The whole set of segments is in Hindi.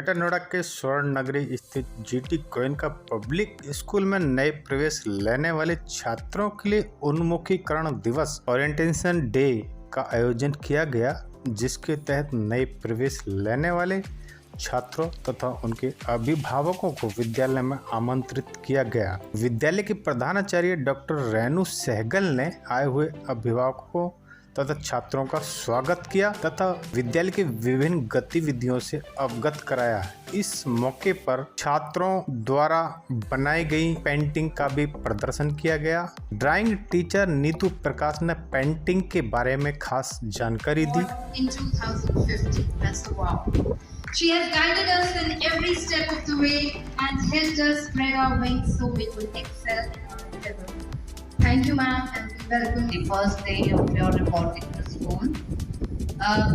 ग्रेटर नोएडा के स्वर्ण नगरी स्थित जीटी गोयनका पब्लिक स्कूल में नए प्रवेश लेने वाले छात्रों के लिए उन्मुखीकरण दिवस ओरिएंटेशन डे का आयोजन किया गया, जिसके तहत नए प्रवेश लेने वाले छात्रों तथा उनके अभिभावकों को विद्यालय में आमंत्रित किया गया। विद्यालय की प्रधानाचार्य डॉक्टर रेणु सहगल ने आए हुए अभिभावकों तथा छात्रों का स्वागत किया तथा विद्यालय की विभिन्न गतिविधियों से अवगत कराया। इस मौके पर छात्रों द्वारा बनाई गई पेंटिंग का भी प्रदर्शन किया गया। ड्राइंग टीचर नीतू प्रकाश ने पेंटिंग के बारे में खास जानकारी दी। She has guided us in every step of the way and helped us spread our wings so we could excel in our endeavor. Thank you, ma'am, and welcome. The first day of your reporting to school.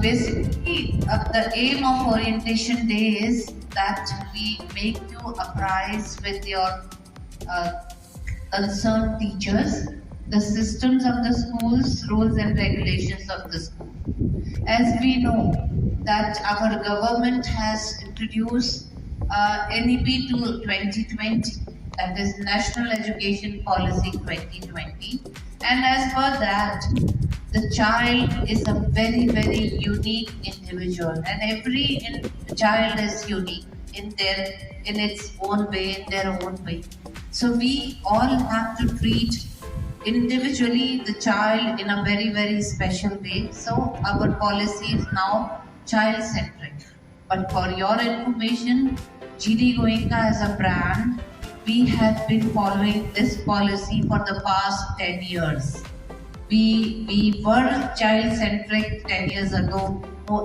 Basically, the aim of orientation day is that we make you apprise with your concerned teachers the systems of the schools, rules and regulations of the school. As we know that our government has introduced NEP to 2020, that is National Education Policy 2020, and as per that, the child is a very, very unique individual, and every child is unique in its own way, in their own way. So we all have to treat individually the child in a very, very special way. So our policy is now child-centric. But for your information, GD Goenka as a brand, we have been following this policy for the past 10 years. We were child-centric 10 years ago,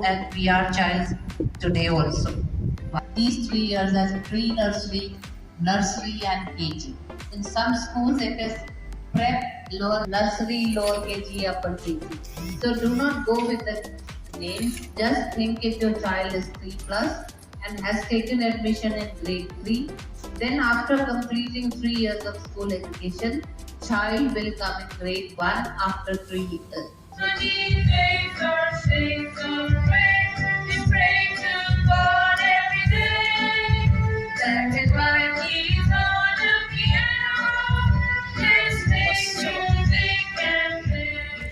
and we are child today also. These 3 years as pre-nursery, nursery and KG. In some schools it is prep, lower nursery, lower KG, upper KG. So do not go with the names. Just think if your child is 3+ and has taken admission in grade 3, then after completing 3 years of school education, child will come in grade 1 after 3 years.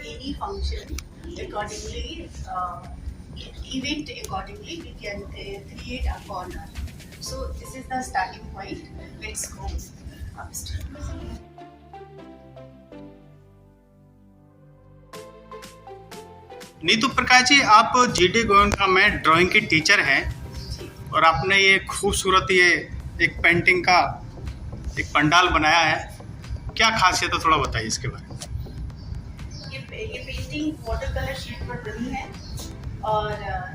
Any function accordingly, event accordingly, we can create a corner. So this is the starting point. Let's go upstairs. Neetu Prakash ji, आप जीटी गोयनका में ड्राइंग की टीचर हैं और आपने ये खूबसूरत एक पेंटिंग का एक पंडाल बनाया है। क्या खासियत है, थोड़ा बताइए इसके बारे में। ये पेंटिंग वाटर कलर शीट पर बनी है और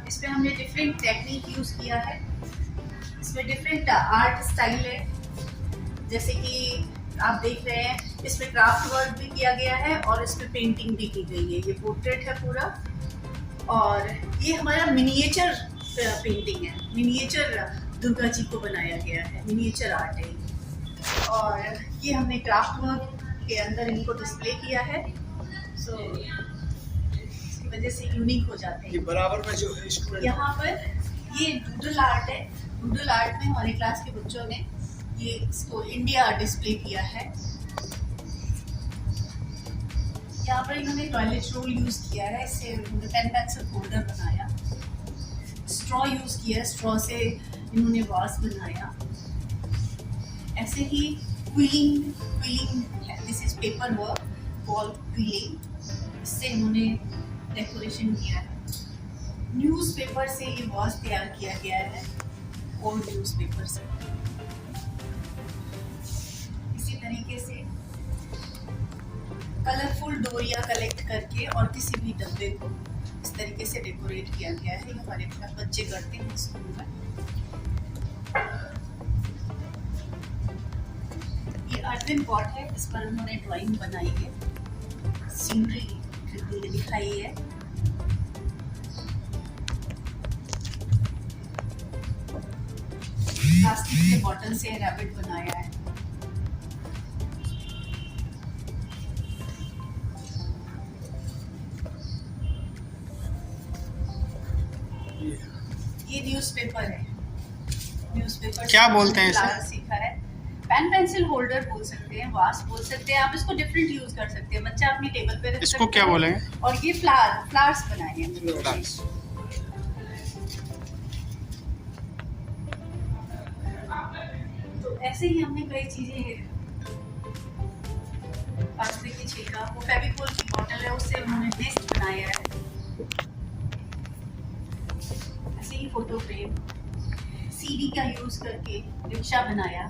इसमें हमने डिफरेंट टेक्निक यूज किया है। इसमें डिफरेंट आर्ट स्टाइल है, जैसे कि आप देख रहे हैं इसमें क्राफ्ट वर्क भी किया गया है और इसमें पेंटिंग भी की गई है। ये पोर्ट्रेट है पूरा, और ये हमारा मिनिएचर पेंटिंग है। मिनिएचर दुर्गा जी को बनाया गया है, मिनिएचर आर्ट है। और ये हमने क्राफ्ट वर्क के अंदर इनको डिस्प्ले किया है, सो इसकी वजह से यूनिक हो जाते हैं। ये बराबर में जो है स्टूडेंट, यहाँ पर ये डूडल आर्ट है। डूडल आर्ट में हमारी क्लास के बच्चों ने ये इसको इंडिया डिस्प्ले किया है। यहाँ पर इन्होंने टॉयलेट रोल यूज किया है, इससे पेन पेंसिल होल्डर बनाया। स्ट्रॉ यूज किया, स्ट्रॉ से इन्होंने वास बनाया। ऐसे ही क्विलिंग है, this is paper work wall quilling, इससे इन्होंने डेकोरेशन किया है। न्यूज़पेपर से ये वास तैयार किया गया है, ओल्ड न्यूज़पेपर से। इसी तरीके से कलरफुल डोरिया कलेक्ट करके और किसी भी डब्बे को इस तरीके से डेकोरेट किया गया है। ये हमारे बच्चे करते हैं स्कूल में। ये अर्थन पॉट है, इस पर उन्होंने ड्राइंग बनाई है, सीनरी दिखाई है। प्लास्टिक के बॉटल से रैबिट बनाया है। ये न्यूज़पेपर है, न्यूज़पेपर क्या बोलते हैं इसे? फ्लावर सीखा है। पेन पेंसिल होल्डर बोल सकते हैं, वास बोल सकते हैं, आप इसको डिफरेंट यूज कर सकते हैं। बच्चा अपनी टेबल पे रख इसको सकता क्या है। बोलेंगे? और ये फ्लावर्स बनाए हैं। तो ऐसे ही हमने कई चीजें, पास्ते की छिलका, वो फेविकोल की बोतल है, उससे उन्होंने नेस्ट बनाया है। ऐसे ही फोटो फ्रेम, सीडी का यूज करके रिक्शा बनाया।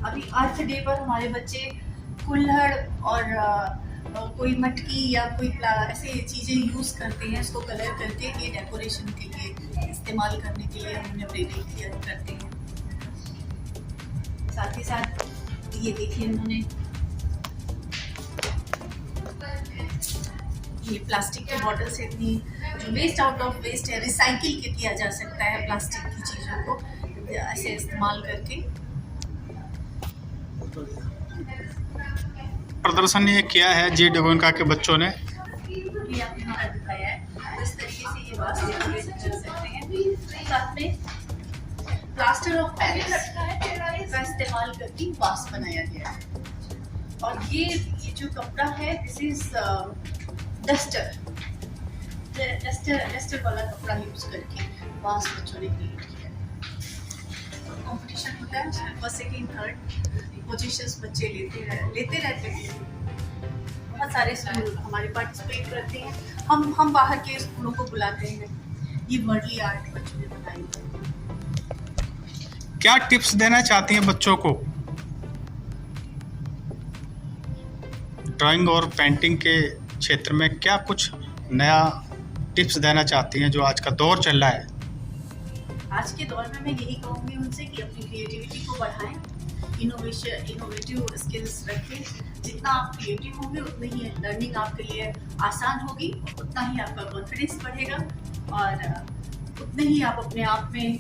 अभी अर्थ डे पर हमारे बच्चे कुल्हड़ और कोई मटकी या कोई ऐसे चीजें यूज करते हैं, इसको कलर करके ये डेकोरेशन के लिए इस्तेमाल करने के लिए हमने प्रेरित किया करते हैं। साथ ही साथ ये देखिए उन्होंने ये प्लास्टिक के बॉटल से इतनी जो वेस्ट आउट ऑफ वेस्ट है, रिसाइकिल किया जा सकता है प्लास्टिक की चीज़ों को ऐसे इस्तेमाल करके। प्रदर्शन ये किया है जी.डी. गोयनका के बच्चों ने। ये आपने हमारा दिखाया है, इस तरीके से ये वास डेकोरेशन कर सकते हैं। साथ में प्लास्टर ऑफ पेरिस का इस्तेमाल करके वास बनाया गया है। और ये जो कपड़ा है, दिस इज डस्टर वाला कपड़ा यूज करके वास बच्चों ने क्रिएट किया है। कंपटीशन होता है, उसमें फर्स्ट सेकेंड थर्ड पोजीशंस बच्चे लेते रहते हैं। बहुत सारे स्कूल हमारे पार्टिसिपेट करते हैं। हम बाहर के स्कूलों को बुलाते हैं। ये वर्डली आर्ट बच्चों ने बनाई है। क्या टिप्स देना चाहती हैं बच्चों को ड्राइंग और पेंटिंग के क्षेत्र में? क्या कुछ नया टिप्स देना चाहती हैं जो आज का दौर चल रहा है? आज के दौर में मैं यही कहूँगी उनसे कि अपनी क्रिएटिविटी को बढ़ाएं, इनोवेटिव स्किल्स रखें। जितना आप क्रिएटिव होंगे उतनी ही लर्निंग आपके लिए आसान होगी, उतना ही आपका कॉन्फिडेंस बढ़ेगा और उतने ही आप अपने आप में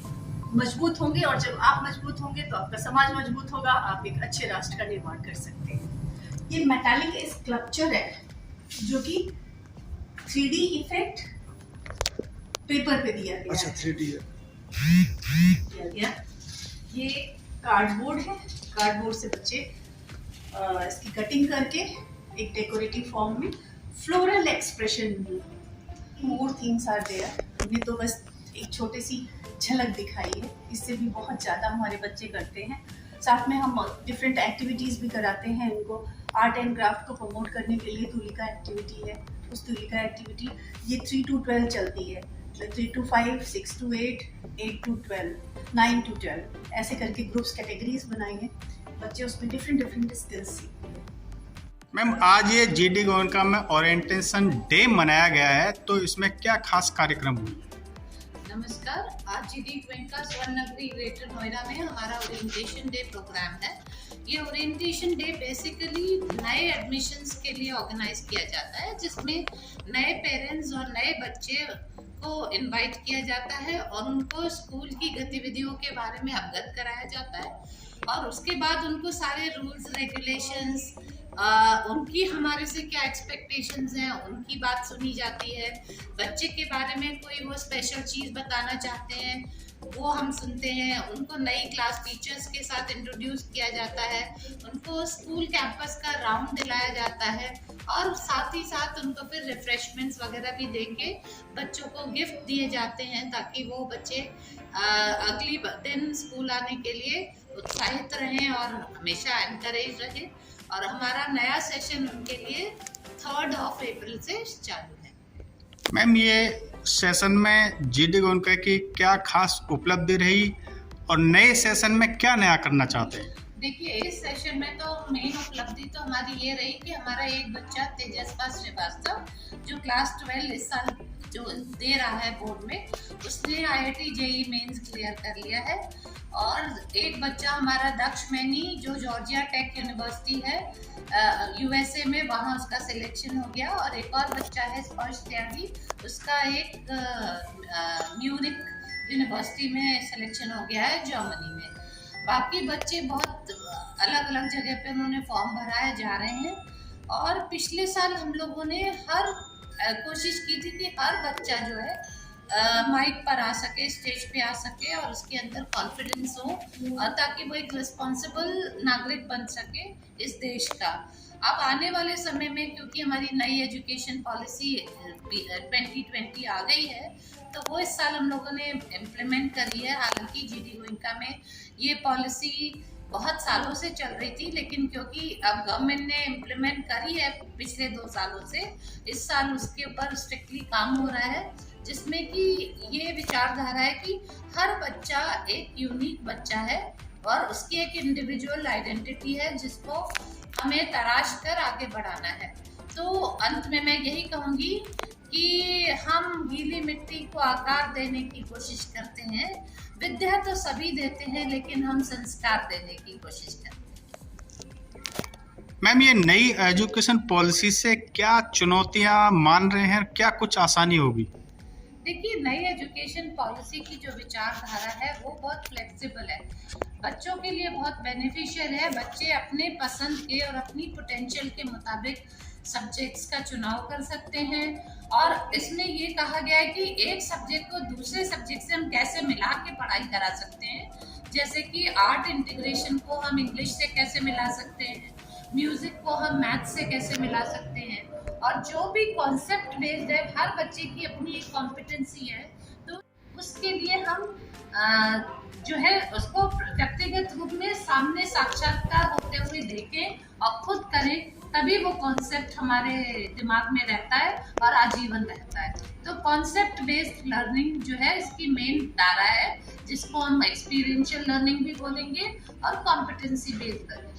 मजबूत होंगे। और जब आप मजबूत होंगे तो आपका समाज मजबूत होगा, आप एक अच्छे राष्ट्र का निर्माण कर सकते हैं। ये मेटालिक स्कल्पचर है जो कि 3D इफेक्ट पेपर पे दिया गया। अच्छा 3D है। दिया गया। ये कार्डबोर्ड है, कार्डबोर्ड से बच्चे इसकी कटिंग करके एक डेकोरेटिव फॉर्म में floral expression, more things are there. हमने तो बस एक छोटी सी झलक दिखाई है, इससे भी बहुत ज़्यादा हमारे बच्चे करते हैं। साथ में हम डिफरेंट एक्टिविटीज़ भी कराते हैं इनको। आर्ट एंड क्राफ्ट को प्रमोट करने के लिए तुलिका एक्टिविटी है, उस तुलिका एक्टिविटी ये 3 to 12 चलती है। 3 to 5, 6 to 8, 8 to 12, 9 to 12 ऐसे करके ग्रुप्स कैटेगरीज बनाई हैं। बच्चे उसमें डिफरेंट स्किल्स सीखते हैं। मैम, आज ये जी.डी. गोयनका में ओरिएंटेशन डे मनाया गया है, तो इसमें क्या खास कार्यक्रम हुए? नमस्कार। आज जी.डी. गोयनका स्वर्ण नगरी ग्रेटर नोएडा में हमारा ओरिएंटेशन डे प्रोग्राम है। ये ओरिएंटेशन डे बेसिकली नए एडमिशन्स के लिए ऑर्गेनाइज किया जाता है, जिसमें नए पेरेंट्स और नए बच्चे को इनवाइट किया जाता है और उनको स्कूल की गतिविधियों के बारे में अवगत कराया जाता है। और उसके बाद उनको सारे रूल्स रेगुलेशंस, उनकी हमारे से क्या एक्सपेक्टेशंस हैं, उनकी बात सुनी जाती है। बच्चे के बारे में कोई वो स्पेशल चीज़ बताना चाहते हैं वो हम सुनते हैं। उनको नई क्लास टीचर्स के साथ इंट्रोड्यूस किया जाता है। उनको स्कूल कैंपस का राउंड दिलाया जाता है और साथ ही साथ उनको फिर रिफ्रेशमेंट्स वगैरह भी देके बच्चों को गिफ्ट दिए जाते हैं, ताकि वो बच्चे अगली दिन स्कूल आने के लिए उत्साहित रहें और हमेशा एनकरेज रहें। और हमारा नया सेशन उनके लिए 3 अप्रैल से चालू है। मैम, ये सेशन में जी.डी. गोयनका की क्या खास उपलब्धि रही और नए सेशन में क्या नया करना चाहते हैं? देखिए, इस सेशन में तो मेन उपलब्धि तो हमारी ये रही कि हमारा एक बच्चा तेजस्वा श्रीवास्तव जो क्लास 12 इस साल जो दे रहा है बोर्ड में, उसने IIT JEE मेंस क्लियर कर लिया है। और एक बच्चा हमारा दक्ष मैनी जो जॉर्जिया टेक यूनिवर्सिटी है USA में, वहाँ उसका सिलेक्शन हो गया। और एक और बच्चा है स्पर्श त्यागी, उसका एक म्यूनिक यूनिवर्सिटी में सिलेक्शन हो गया है जर्मनी में। बाकी बच्चे बहुत अलग अलग जगह पे उन्होंने फॉर्म भराए जा रहे हैं। और पिछले साल हम लोगों ने हर कोशिश की थी कि हर बच्चा जो है माइक पर आ सके, स्टेज पे आ सके और उसके अंदर कॉन्फिडेंस हो, ताकि वो एक रिस्पॉन्सिबल नागरिक बन सके इस देश का। अब आने वाले समय में क्योंकि हमारी नई एजुकेशन पॉलिसी 2020 आ गई है, तो वो इस साल हम लोगों ने इम्प्लीमेंट करी है। हालांकि जीडी गोयनका में ये पॉलिसी बहुत सालों से चल रही थी, लेकिन क्योंकि अब गवर्नमेंट ने इम्प्लीमेंट करी है पिछले 2 सालों से, इस साल उसके ऊपर स्ट्रिक्टली काम हो रहा है, जिसमें कि ये विचारधारा है कि हर बच्चा एक यूनिक बच्चा है और उसकी एक इंडिविजुअल आइडेंटिटी है जिसको हमें तराश कर आगे बढ़ाना है। तो अंत में मैं यही कहूँगी कि हम गीली मिट्टी को आकार देने की कोशिश करते हैं। विद्या तो सभी देते हैं, लेकिन हम संस्कार देने की कोशिश करते हैं। मैम, ये नई एजुकेशन पॉलिसी से क्या चुनौतियां मान रहे हैं, क्या कुछ आसानी होगी? देखिए, नई एजुकेशन पॉलिसी की जो विचारधारा है वो बहुत फ्लेक्सिबल है, बच्चों के लिए बहुत बेनिफिशियल है। बच्चे अपने पसंद के और अपनी पोटेंशियल के मुताबिक सब्जेक्ट्स का चुनाव कर सकते हैं, और इसमें ये कहा गया है कि एक सब्जेक्ट को दूसरे सब्जेक्ट से हम कैसे मिला के पढ़ाई करा सकते हैं। जैसे कि आर्ट इंटीग्रेशन को हम इंग्लिश से कैसे मिला सकते हैं, म्यूजिक को हम मैथ से कैसे मिला सकते हैं, और जो भी कॉन्सेप्ट बेस्ड है, हर बच्चे की अपनी एक कॉम्पिटेंसी है, तो उसके लिए हम जो है उसको व्यक्तिगत रूप में सामने साक्षात्कार होते हुए देखें और खुद करें, तभी वो कॉन्सेप्ट हमारे दिमाग में रहता है और आजीवन रहता है। तो कॉन्सेप्ट बेस्ड लर्निंग जो है इसकी मेन धारा है, जिसको हम एक्सपीरियंशियल लर्निंग भी बोलेंगे और कॉम्पिटेंसी बेस्ड लर्निंग।